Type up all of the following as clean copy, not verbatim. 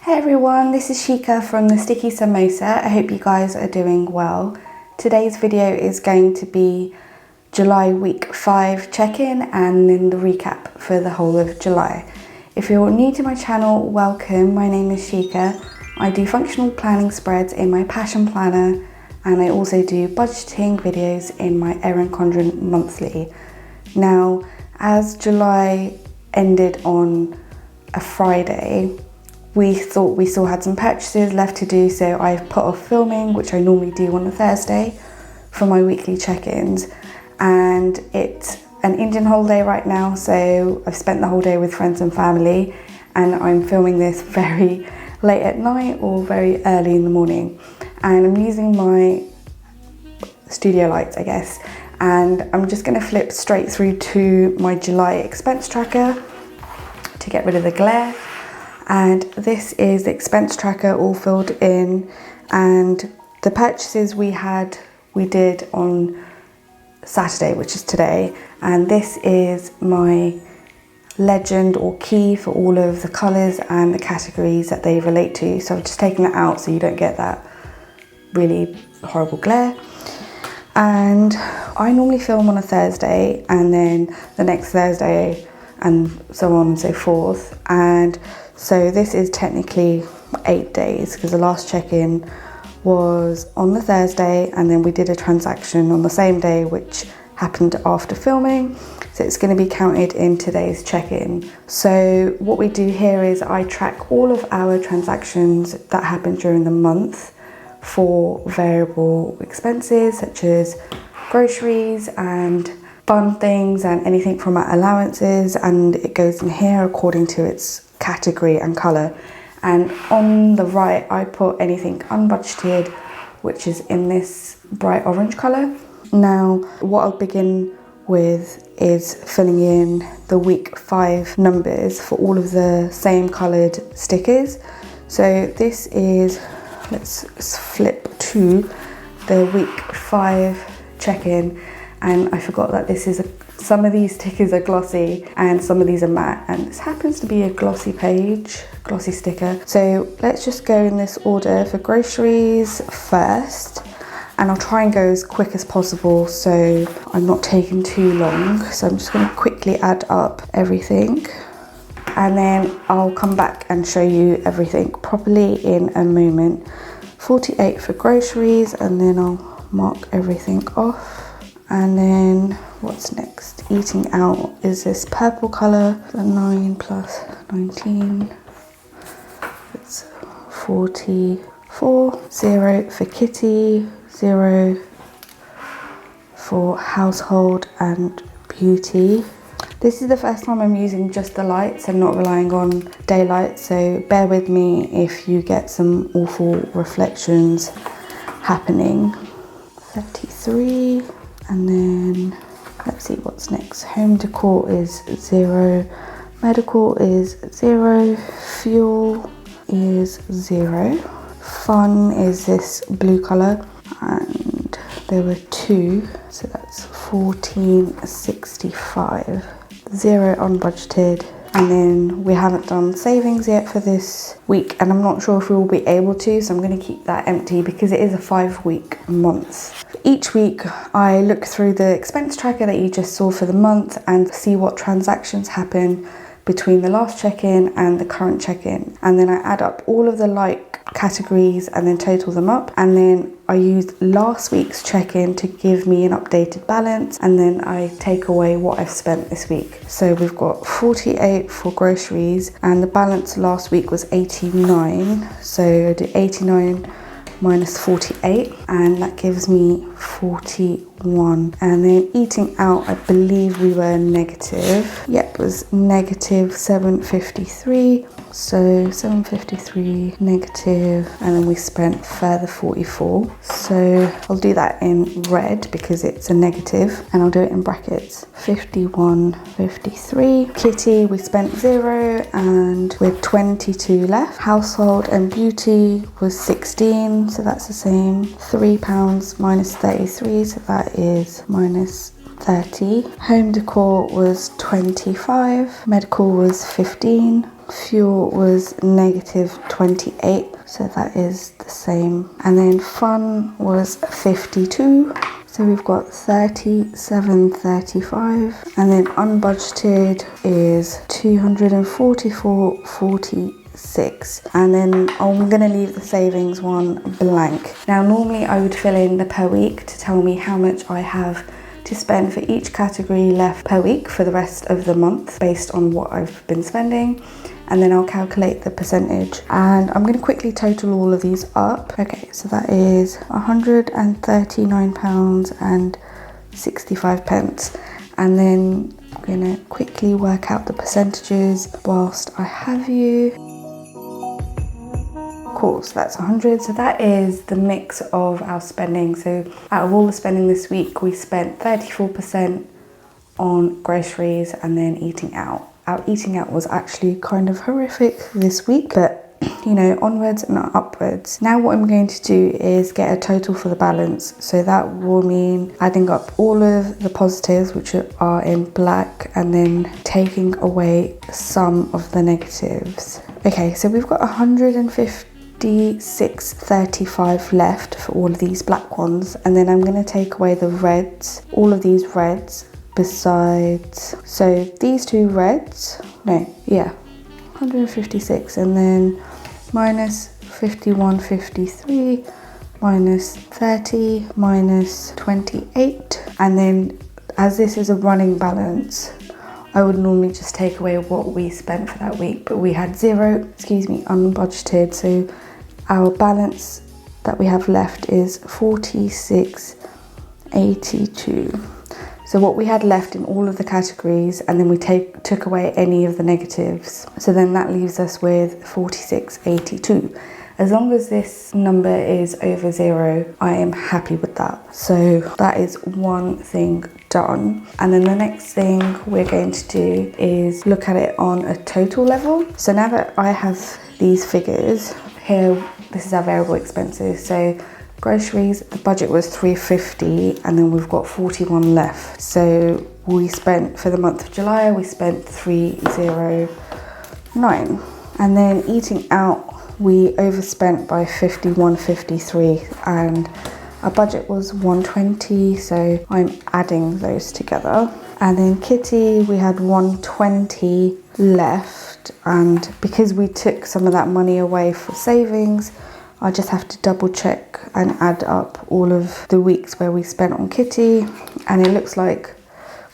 Hey everyone, this is Shika from the Sticky Samosa. I hope you guys are doing well. Today's video is going to be July week 5 check-in and then the recap for the whole of July. If you're new to my channel, welcome. My name is Shika. I do functional planning spreads in my passion planner and I also do budgeting videos in my Erin Condren monthly. Now, as July ended on a Friday, we thought we still had some purchases left to do, so I've put off filming, which I normally do on a Thursday, for my weekly check-ins. And it's an Indian holiday right now, so I've spent the whole day with friends and family, and I'm filming this very late at night or very early in the morning. And I'm using my studio lights, I guess, and I'm just gonna flip straight through to my July expense tracker to get rid of the glare. And this is the expense tracker all filled in, and the purchases we did on Saturday, which is today, and this is my legend or key for all of the colours and the categories that they relate to. So I've just taken that out so you don't get that really horrible glare. And I normally film on a Thursday and then the next Thursday and so on and so forth, and so this is technically 8 days because the last check-in was on the Thursday and then we did a transaction on the same day which happened after filming, so it's going to be counted in today's check-in. So what we do here is I track all of our transactions that happened during the month for variable expenses such as groceries and fun things and anything from our allowances, and it goes in here according to its category and colour. And on the right I put anything unbudgeted, which is in this bright orange colour. Now what I'll begin with is filling in the week 5 numbers for all of the same coloured stickers. So this is, let's flip to the week 5 check-in, and I forgot that this is some of these stickers are glossy and some of these are matte, and this happens to be a glossy sticker. So let's just go in this order for groceries first, and I'll try and go as quick as possible so I'm not taking too long. So I'm just going to quickly add up everything and then I'll come back and show you everything properly in a moment. 48 for groceries, and then I'll mark everything off. And then what's next? Eating out is this purple colour, the 9 plus 19, it's 44. 0 for kitty, 0 for household and beauty. This is the first time I'm using just the lights and not relying on daylight, so bear with me if you get some awful reflections happening. 33. And then let's see what's next. Home decor is 0, medical is 0, fuel is 0, fun is this blue colour, and there were 2, so that's 1465. 0 unbudgeted. And then we haven't done savings yet for this week, and I'm not sure if we will be able to, so I'm going to keep that empty because it is a 5-week month. Each week I look through the expense tracker that you just saw for the month and see what transactions happen between the last check-in and the current check-in, and then I add up all of the like categories and then total them up, and then I use last week's check-in to give me an updated balance, and then I take away what I've spent this week. So we've got 48 for groceries and the balance last week was 89, so I do 89 minus 48 and that gives me 41. And then eating out, I believe we were negative. Yep, it was negative 753. So 753 negative, and then we spent further 44. So I'll do that in red because it's a negative, and I'll do it in brackets. 51, 53. Kitty, we spent 0 and with 22 left. Household and beauty was 16, so that's the same. £3 minus 33, so that is minus 30. Home decor was 25. Medical was 15. Fuel was -28, so that is the same. And then fun was 52. So we've got 37.35, and then unbudgeted is 244.46, and then I'm gonna leave the savings one blank. Now normally I would fill in the per week to tell me how much I have to spend for each category left per week for the rest of the month based on what I've been spending, and then I'll calculate the percentage, and I'm going to quickly total all of these up. Okay, so that is £139.65, and then I'm going to quickly work out the percentages whilst I have you. Cool, so that's 100. So that is the mix of our spending. So out of all the spending this week, we spent 34% on groceries and then eating out. Our eating out was actually kind of horrific this week, but you know, onwards and upwards. Now what I'm going to do is get a total for the balance. So that will mean adding up all of the positives, which are in black, and then taking away some of the negatives. Okay, so we've got 156.35 left for all of these black ones, and then I'm going to take away the reds, all of these reds besides, so these two reds, 156, and then minus 51.53 minus 30 minus 28, and then as this is a running balance, I would normally just take away what we spent for that week, but we had unbudgeted, so our balance that we have left is 46.82. So what we had left in all of the categories, and then we took away any of the negatives. So then that leaves us with 46.82. As long as this number is over 0, I am happy with that. So that is one thing done. And then the next thing we're going to do is look at it on a total level. So now that I have these figures here, this is our variable expenses. So groceries, the budget was 350, and then we've got 41 left. So we spent, for the month of July, we spent 309. And then eating out, we overspent by 51.53, and our budget was 120, so I'm adding those together. And then kitty, we had 120 left, and because we took some of that money away for savings, I just have to double check and add up all of the weeks where we spent on kitty, and it looks like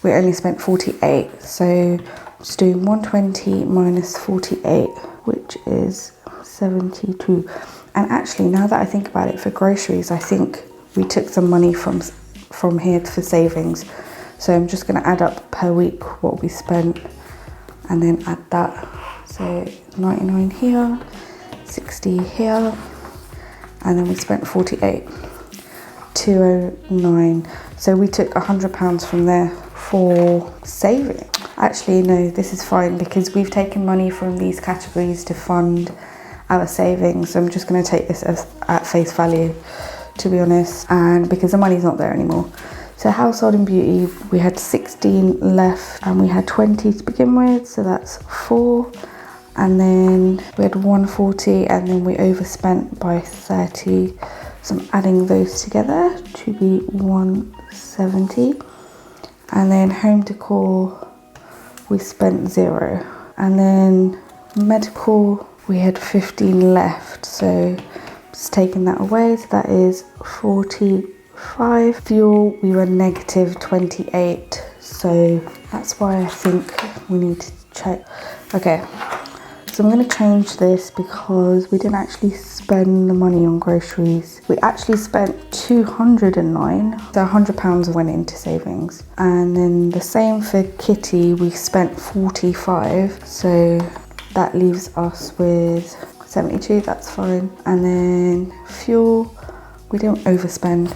we only spent 48. So just doing 120 minus 48, which is 72. And actually, now that I think about it, for groceries, I think we took some money from here for savings. So I'm just going to add up per week what we spent and then add that. So 99 here, 60 here, and then we spent 48, 209. So we took £100 from there for saving. Actually, no, this is fine because we've taken money from these categories to fund our savings. So I'm just going to take this as at face value, to be honest, and because the money's not there anymore. So household and beauty, we had 16 left and we had 20 to begin with, so that's 4. And then we had 140, and then we overspent by 30. So I'm adding those together to be 170. And then home decor, we spent 0. And then medical, we had 15 left. So just taking that away, so that is 45. Fuel, we were negative 28. So that's why I think we need to check. Okay. So I'm going to change this because we didn't actually spend the money on groceries. We actually spent 209, so £100 went into savings. And then the same for kitty, we spent 45, so that leaves us with 72, that's fine. And then fuel, we didn't overspend.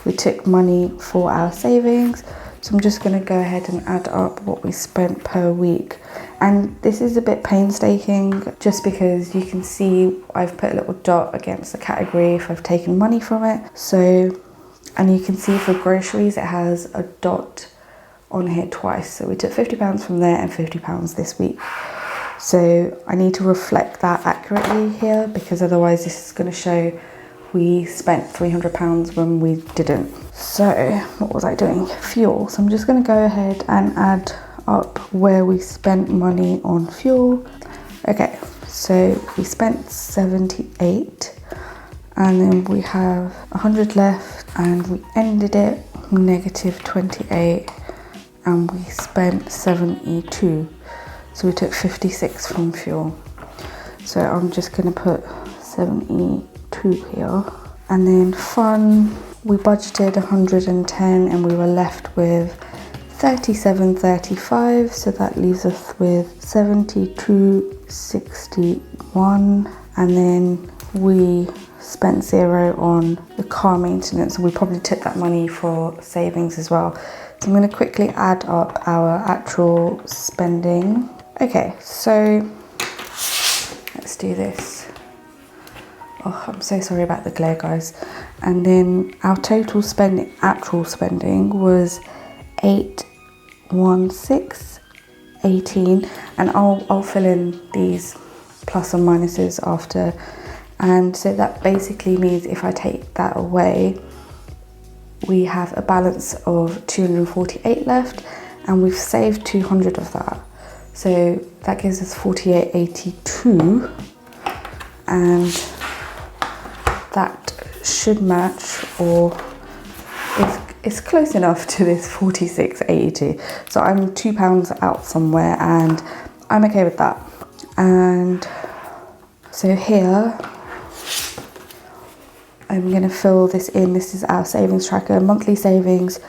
We took money for our savings. So I'm just going to go ahead and add up what we spent per week. And this is a bit painstaking just because you can see I've put a little dot against the category if I've taken money from it. So, and you can see for groceries it has a dot on here twice. So we took £50 from there and £50 this week. So I need to reflect that accurately here, because otherwise this is going to show we spent £300 when we didn't. So what was I doing? Fuel. So I'm just going to go ahead and add up where we spent money on fuel. Okay, so we spent 78, and then we have 100 left, and we ended it -28, and we spent 72. So we took 56 from fuel. So I'm just going to put 72 here. And then fun, we budgeted 110 and we were left with 37.35. So that leaves us with 72.61. And then we spent 0 on the car maintenance. So we probably took that money for savings as well. So I'm going to quickly add up our actual spending. Okay, so let's do this. Oh, I'm so sorry about the glare, guys. And then our total spending, actual spending, was 816.18, and I'll fill in these plus and minuses after. And so that basically means if I take that away, we have a balance of 248 left, and we've saved 200 of that. So that gives us 48.82, and that should match, or it's close enough to this 46.82. So I'm £2 out somewhere, and I'm okay with that. And so here, I'm going to fill this in. This is our savings tracker. Monthly savings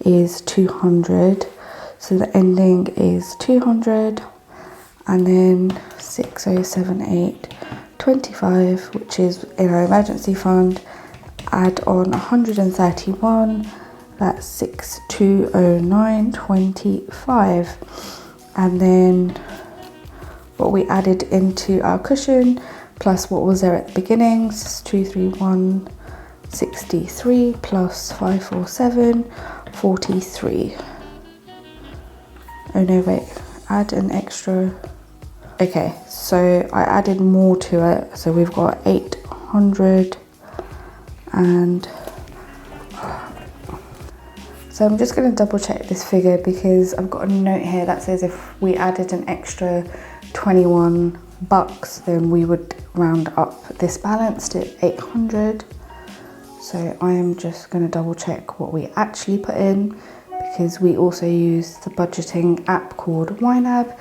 is 200. So the ending is 200, and then 6078.25, which is in our emergency fund. Add on 131, that's 6209.25. And then what we added into our cushion plus what was there at the beginning, 231.63 plus 547.43. Oh no, wait, add an extra. Okay, so I added more to it. So we've got 800, and so I'm just going to double check this figure, because I've got a note here that says if we added an extra 21 bucks, then we would round up this balance to 800. So I am just going to double check what we actually put in, because we also use the budgeting app called YNAB,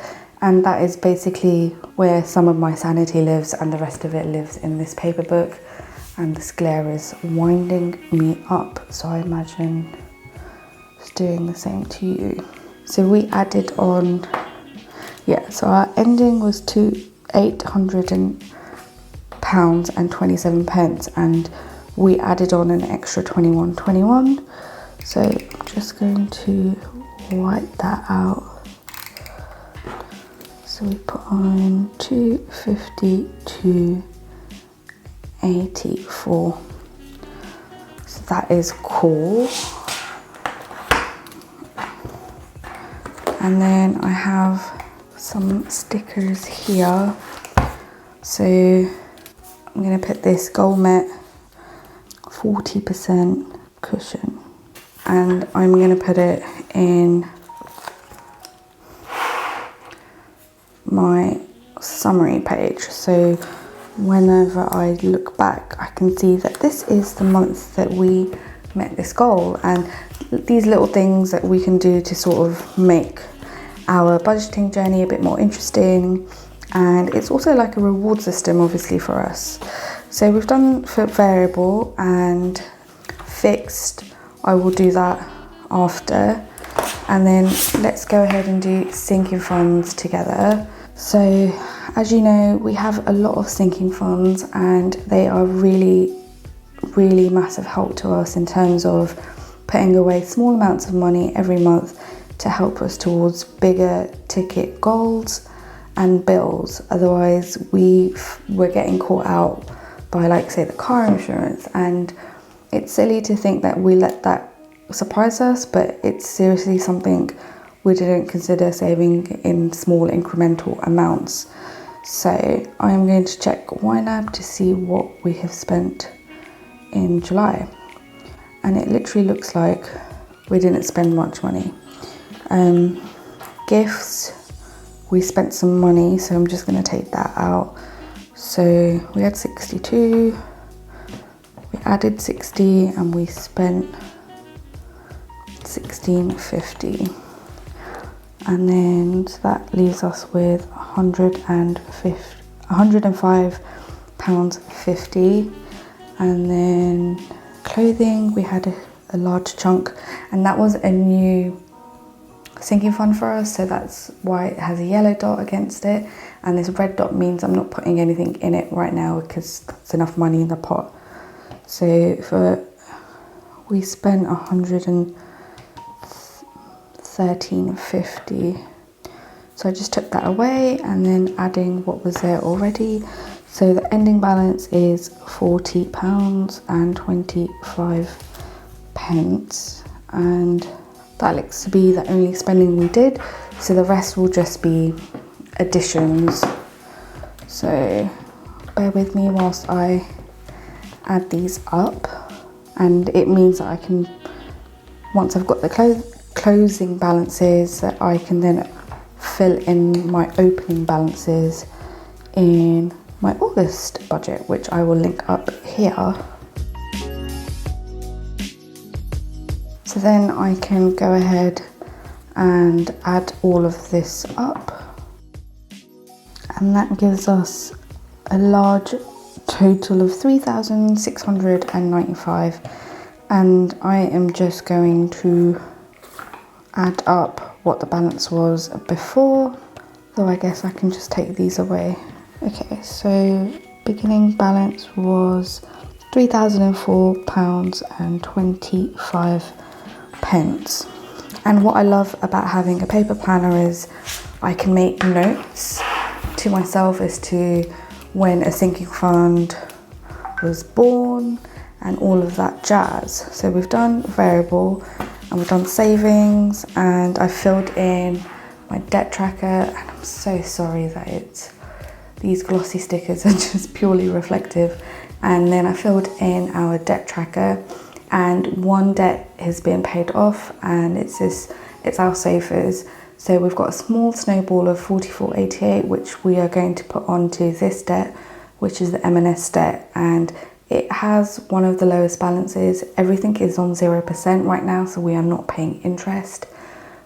and that is basically where some of my sanity lives, and the rest of it lives in this paper book. And this glare is winding me up, so I imagine it's doing the same to you. So we added on, yeah, so our ending was £800 and 27 pence, and we added on an extra 21.21. So I'm just going to wipe that out. So we put on 252.84. So that is cool. And then I have some stickers here. So I'm going to put this Gourmet 40% cushion, and I'm going to put it in my summary page. So whenever I look back, I can see that this is the month that we met this goal, and these little things that we can do to sort of make our budgeting journey a bit more interesting. And it's also like a reward system, obviously, for us. So we've done for variable and fixed. I will do that after. And then let's go ahead and do sinking funds together. So as you know, we have a lot of sinking funds, and they are really massive help to us in terms of putting away small amounts of money every month to help us towards bigger ticket goals and bills. Otherwise we're getting caught out by, like, say, the car insurance, and it's silly to think that we let that surprise us, but it's seriously something we didn't consider saving in small incremental amounts. So I am going to check YNAB to see what we have spent in July. And it literally looks like we didn't spend much money. Gifts, we spent some money, so I'm just going to take that out. So we had 62, we added 60, and we spent 16.50. And then so that leaves us with £105.50. And then clothing, we had a large chunk, and that was a new sinking fund for us, so that's why it has a yellow dot against it, and this red dot means I'm not putting anything in it right now because that's enough money in the pot. So we spent £113.50. So I just took that away and then adding what was there already. So the ending balance is £40.25, and that looks to be the only spending we did. So the rest will just be additions. So bear with me whilst I add these up, and it means that I can, once I've got the closing balances, that I can then fill in my opening balances in my August budget, which I will link up here. So then I can go ahead and add all of this up, and that gives us a large total of £3,695, and I am just going to add up what the balance was before, though I guess I can just take these away. Okay, so beginning balance was £3,004.25. And what I love about having a paper planner is I can make notes to myself as to when a sinking fund was born and all of that jazz. So we've done variable and we've done savings, and I filled in my debt tracker, and I'm so sorry that these glossy stickers are just purely reflective. And then I filled in our debt tracker, and one debt has been paid off, and it's our sofas. So we've got a small snowball of £44.88, which we are going to put onto this debt, which is the M&S debt, and it has one of the lowest balances. Everything is on 0% right now, so we are not paying interest,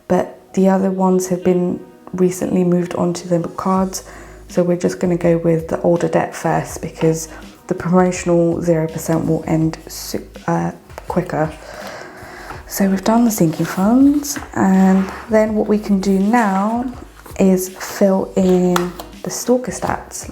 but the other ones have been recently moved onto the cards, so we're just going to go with the older debt first because the promotional 0% will end quicker. So we've done the sinking funds, and then what we can do now is fill in the stalker stats.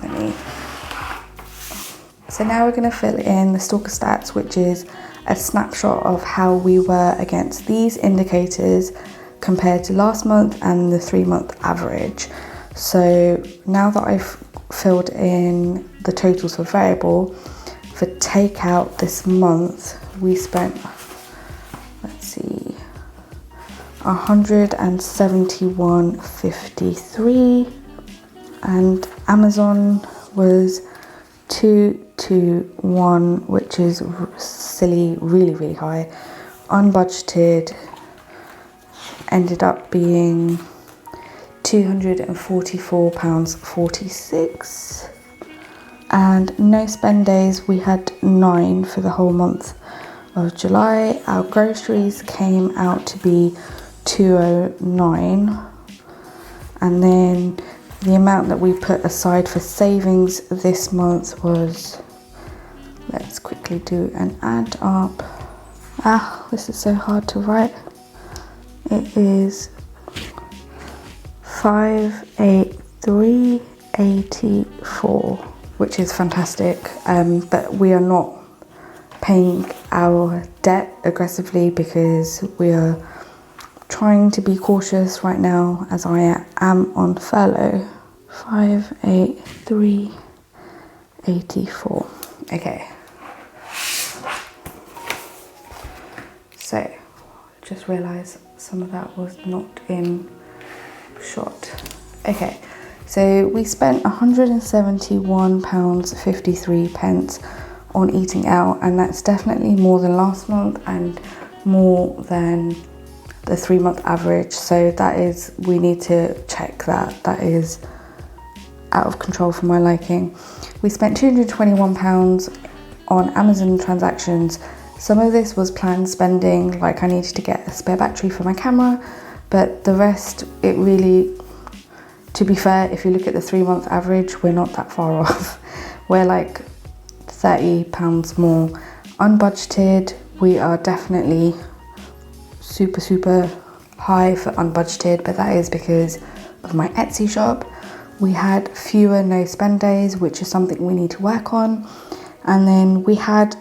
So now we're going to fill in the stalker stats, which is a snapshot of how we were against these indicators compared to last month and the 3-month average. So now that I've filled in the totals for variable, for takeout this month, we spent, let's see, £171.53, and Amazon was 221, which is silly, really high. Unbudgeted ended up being £244.46, and no spend days, we had 9 for the whole month of July. Our groceries came out to be 209, and then the amount that we put aside for savings this month was, let's quickly do an add up. This is so hard to write. It is 583.84, which is fantastic, but we are not paying our debt aggressively because we are trying to be cautious right now as I am on furlough. 583.84. Okay. So just realised some of that was not in shot. Okay, so we spent £171.53 on eating out, and that's definitely more than last month and more than the 3-month average. So that is, we need to check that. That is out of control for my liking. We spent £221 on Amazon transactions. Some of this was planned spending, like I needed to get a spare battery for my camera, but the rest, it really, to be fair, if you look at the 3-month average, we're not that far off. We're like £30 more. Unbudgeted, we are definitely super high for unbudgeted, but that is because of my Etsy shop. We had fewer no spend days, which is something we need to work on. And then we had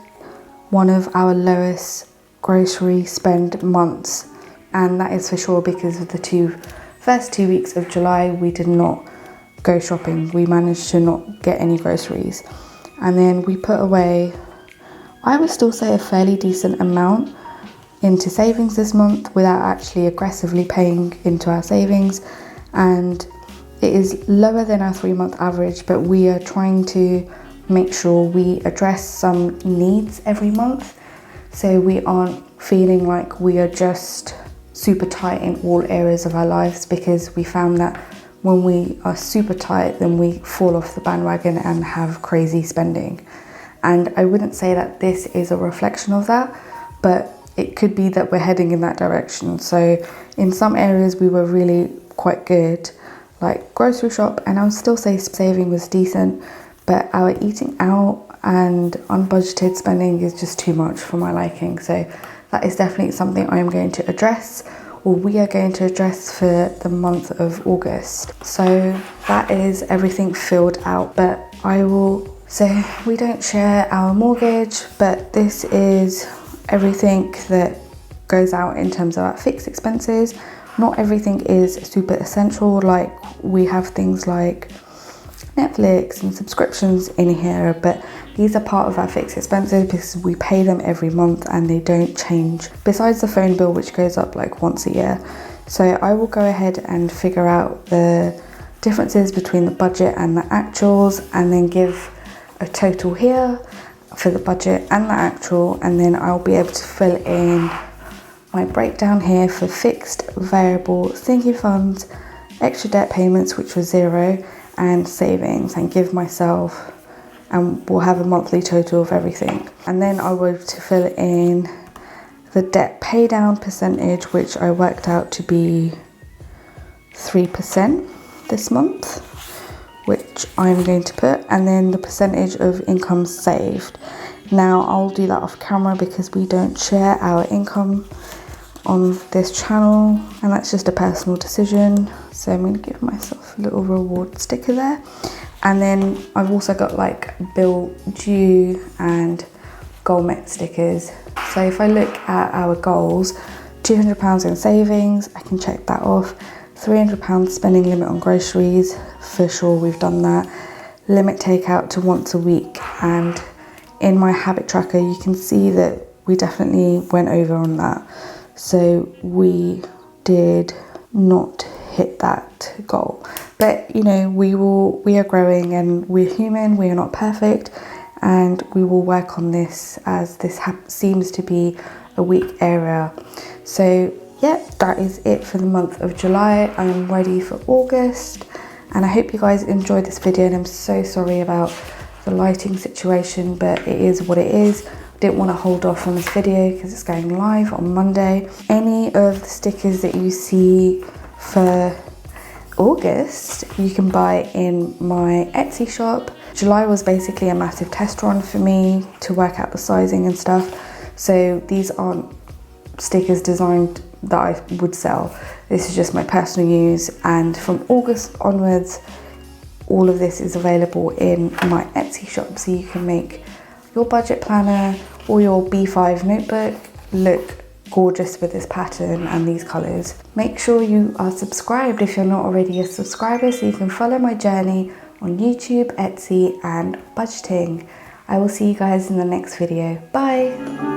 one of our lowest grocery spend months, and that is for sure because of the first 2 weeks of July we did not go shopping. We managed to not get any groceries, and then we put away, I would still say, a fairly decent amount into savings this month without actually aggressively paying into our savings, and it is lower than our 3-month average, but we are trying to make sure we address some needs every month, so we aren't feeling like we are just super tight in all areas of our lives, because we found that when we are super tight, then we fall off the bandwagon and have crazy spending. And I wouldn't say that this is a reflection of that, but it could be that we're heading in that direction. So in some areas we were really quite good, like grocery shop, and I would still say saving was decent, but our eating out and unbudgeted spending is just too much for my liking. So that is definitely something I am going to address, or we are going to address for the month of August. So that is everything filled out, but so we don't share our mortgage, but this is everything that goes out in terms of our fixed expenses. Not everything is super essential, like we have things like Netflix and subscriptions in here, but these are part of our fixed expenses because we pay them every month and they don't change, besides the phone bill, which goes up like once a year. So I will go ahead and figure out the differences between the budget and the actuals, and then give a total here for the budget and the actual, and then I'll be able to fill in my breakdown here for fixed, variable, sinking funds, extra debt payments, which was 0, and savings, and give myself, and we'll have a monthly total of everything. And then I will to fill in the debt pay down percentage, which I worked out to be 3% this month, which I'm going to put, and then the percentage of income saved. Now I'll do that off camera because we don't share our income on this channel, and that's just a personal decision. So I'm going to give myself a little reward sticker there. And then I've also got like bill due and goal met stickers. So if I look at our goals, £200 in savings, I can check that off. £300 spending limit on groceries, for sure we've done that. Limit takeout to once a week, and in my habit tracker you can see that we definitely went over on that. So we did not hit that goal, but you know, we are growing and we're human, we are not perfect, and we will work on this as this seems to be a weak area. So yeah, that is it for the month of July. I'm ready for August, and I hope you guys enjoyed this video, and I'm so sorry about the lighting situation, but it is what it is. Didn't want to hold off on this video because it's going live on Monday. Any of the stickers that you see for August you can buy in my Etsy shop. July was basically a massive test run for me to work out the sizing and stuff, so these aren't stickers designed that I would sell. This is just my personal use, and from August onwards all of this is available in my Etsy shop, so you can make your budget planner or your B5 notebook look gorgeous with this pattern and these colours. Make sure you are subscribed if you're not already a subscriber, so you can follow my journey on YouTube, Etsy and budgeting. I will see you guys in the next video. Bye!